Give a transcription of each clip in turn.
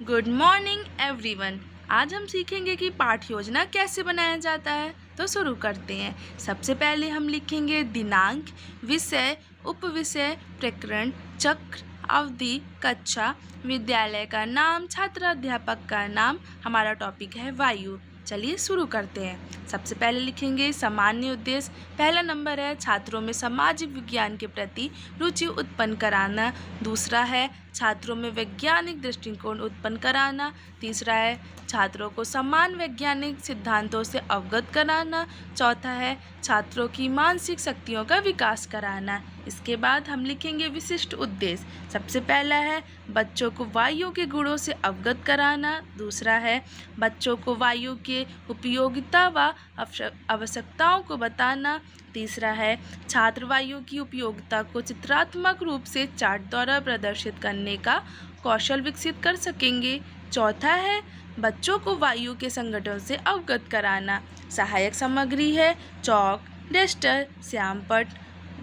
Good morning everyone. आज हम सीखेंगे कि पाठ योजना कैसे बनाया जाता है। तो शुरू करते हैं। सबसे पहले हम लिखेंगे दिनांक, विषय, उपविषय, प्रकरण, चक्र, अवधि, कक्षा, विद्यालय का नाम, छात्र अध्यापक का नाम। हमारा टॉपिक है वायु। चलिए शुरू करते हैं। सबसे पहले लिखेंगे सामान्य उद्देश्य। पहला नंबर है छात्रों में सामाजिक विज्ञान के प्रति रुचि उत्पन्न कराना। दूसरा है छात्रों में वैज्ञानिक दृष्टिकोण उत्पन्न कराना। तीसरा है छात्रों को समान वैज्ञानिक सिद्धांतों से अवगत कराना। चौथा है छात्रों की मानसिक शक्तियों का विकास कराना। इसके बाद हम लिखेंगे विशिष्ट उद्देश्य। सबसे पहला है बच्चों को वायु के गुणों से अवगत कराना। दूसरा है बच्चों को वायु के उपयोगिता व आवश्यकताओं को बताना। तीसरा है छात्र वायु की उपयोगिता को चित्रात्मक रूप से चार्ट द्वारा प्रदर्शित करने का कौशल विकसित कर सकेंगे। चौथा है बच्चों को वायु के संगठनों से अवगत कराना। सहायक सामग्री है चौक, डस्टर, श्यामपट्ट,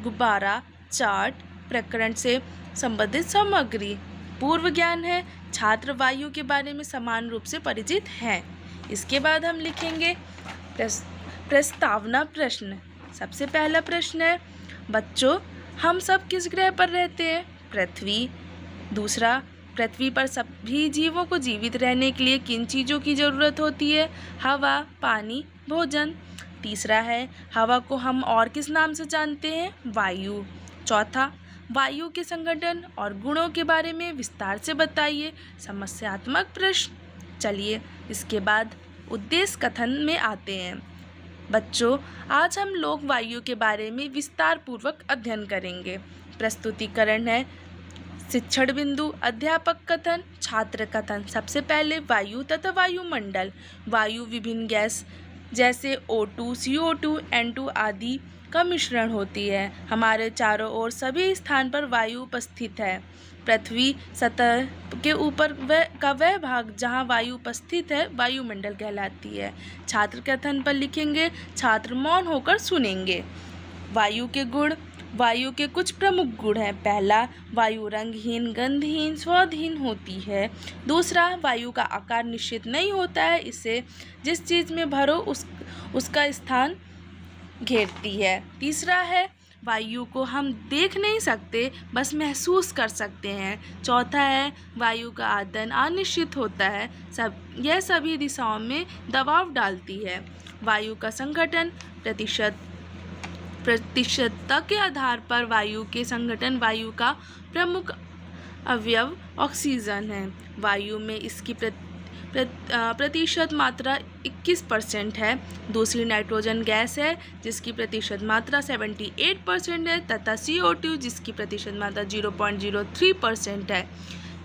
गुब्बारा, चार्ट, प्रकरण से संबंधित सामग्री। पूर्व ज्ञान है छात्र वायु के बारे में समान रूप से परिचित हैं। इसके बाद हम लिखेंगे प्रस्तावना प्रश्न। सबसे पहला प्रश्न है बच्चों हम सब किस ग्रह पर रहते हैं? पृथ्वी। दूसरा पृथ्वी पर सभी जीवों को जीवित रहने के लिए किन चीज़ों की ज़रूरत होती है? हवा, पानी, भोजन। तीसरा है हवा को हम और किस नाम से जानते हैं? वायु। चौथा वायु के संगठन और गुणों के बारे में विस्तार से बताइए। समस्यात्मक प्रश्न। चलिए इसके बाद उद्देश्य कथन में आते हैं। बच्चों आज हम लोग वायु के बारे में विस्तार पूर्वक अध्ययन करेंगे। प्रस्तुतिकरण है शिक्षण बिंदु, अध्यापक कथन, छात्र कथन। सबसे पहले वायु तथा वायुमंडल। वायु विभिन्न गैस जैसे O2, CO2, N2 आदि का मिश्रण होती है। हमारे चारों ओर सभी स्थान पर वायु उपस्थित है। पृथ्वी सतह के ऊपर वह भाग जहाँ वायु उपस्थित है वायुमंडल कहलाती है। छात्र कथन पर लिखेंगे छात्र मौन होकर सुनेंगे। वायु के गुण। वायु के कुछ प्रमुख गुण हैं। पहला वायु रंगहीन, गंधहीन, स्वादहीन होती है। दूसरा वायु का आकार निश्चित नहीं होता है, इसे जिस चीज़ में भरो उसका स्थान घेरती है। तीसरा है वायु को हम देख नहीं सकते, बस महसूस कर सकते हैं। चौथा है वायु का आयतन अनिश्चित होता है, यह सभी दिशाओं में दबाव डालती है। वायु का संगठन प्रतिशतता के आधार पर वायु के संगठन। वायु का प्रमुख अवयव ऑक्सीजन है। वायु में इसकी प्रतिशत मात्रा 21% है। दूसरी नाइट्रोजन गैस है जिसकी प्रतिशत मात्रा 78% है तथा CO2 जिसकी प्रतिशत मात्रा 0.03% है।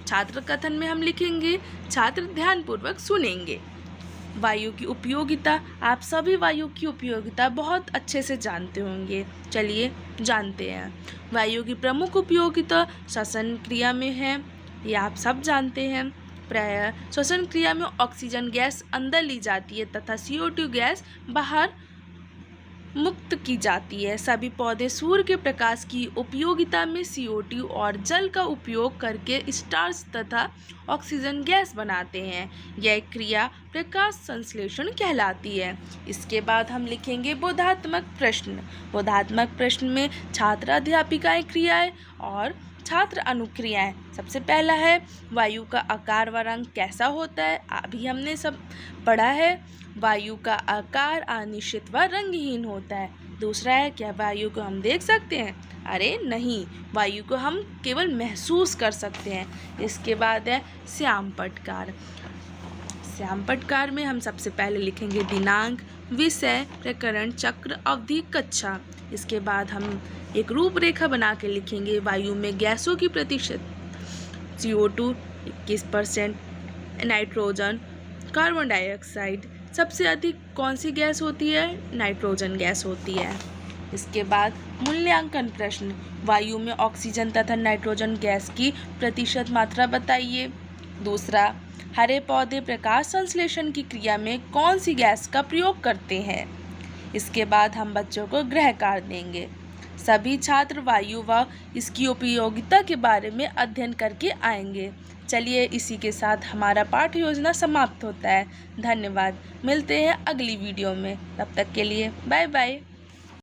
छात्र कथन में हम लिखेंगे छात्र ध्यानपूर्वक सुनेंगे। वायु की उपयोगिता। आप सभी वायु की उपयोगिता बहुत अच्छे से जानते होंगे। चलिए जानते हैं। वायु की प्रमुख उपयोगिता श्वसन क्रिया में है, ये आप सब जानते हैं। प्रायः श्वसन क्रिया में ऑक्सीजन गैस अंदर ली जाती है तथा CO2 गैस बाहर मुक्त की जाती है। सभी पौधे सूर्य के प्रकाश की उपयोगिता में CO2 और जल का उपयोग करके स्टार्च तथा ऑक्सीजन गैस बनाते हैं। यह क्रिया प्रकाश संश्लेषण कहलाती है। इसके बाद हम लिखेंगे बोधात्मक प्रश्न। बोधात्मक प्रश्न में छात्र अध्यापिकाएं क्रियाएं और छात्र अनुक्रियाएं। सबसे पहला है वायु का आकार व रंग कैसा होता है? अभी हमने सब पढ़ा है। वायु का आकार अनिश्चित व रंगहीन होता है। दूसरा है क्या वायु को हम देख सकते हैं? अरे नहीं, वायु को हम केवल महसूस कर सकते हैं। इसके बाद है श्यामपट्टकार। श्यामपट्टकार में हम सबसे पहले लिखेंगे दिनांक, विषय, प्रकरण, चक्र, अवधि, कक्षा। इसके बाद हम एक रूपरेखा बना के लिखेंगे वायु में गैसों की प्रतिशत। CO2 21%, nitrogen, carbon dioxide. सबसे अधिक कौन सी गैस होती है? नाइट्रोजन गैस होती है। इसके बाद मूल्यांकन प्रश्न। वायु में ऑक्सीजन तथा नाइट्रोजन गैस की प्रतिशत मात्रा बताइए। दूसरा हरे पौधे प्रकाश संश्लेषण की क्रिया में कौन सी गैस का प्रयोग करते हैं? इसके बाद हम बच्चों को गृह कार्य देंगे। सभी छात्र वायु व इसकी उपयोगिता के बारे में अध्ययन करके आएंगे। चलिए, इसी के साथ हमारा पाठ्य योजना समाप्त होता है। धन्यवाद। मिलते हैं अगली वीडियो में। तब तक के लिए बाय बाय।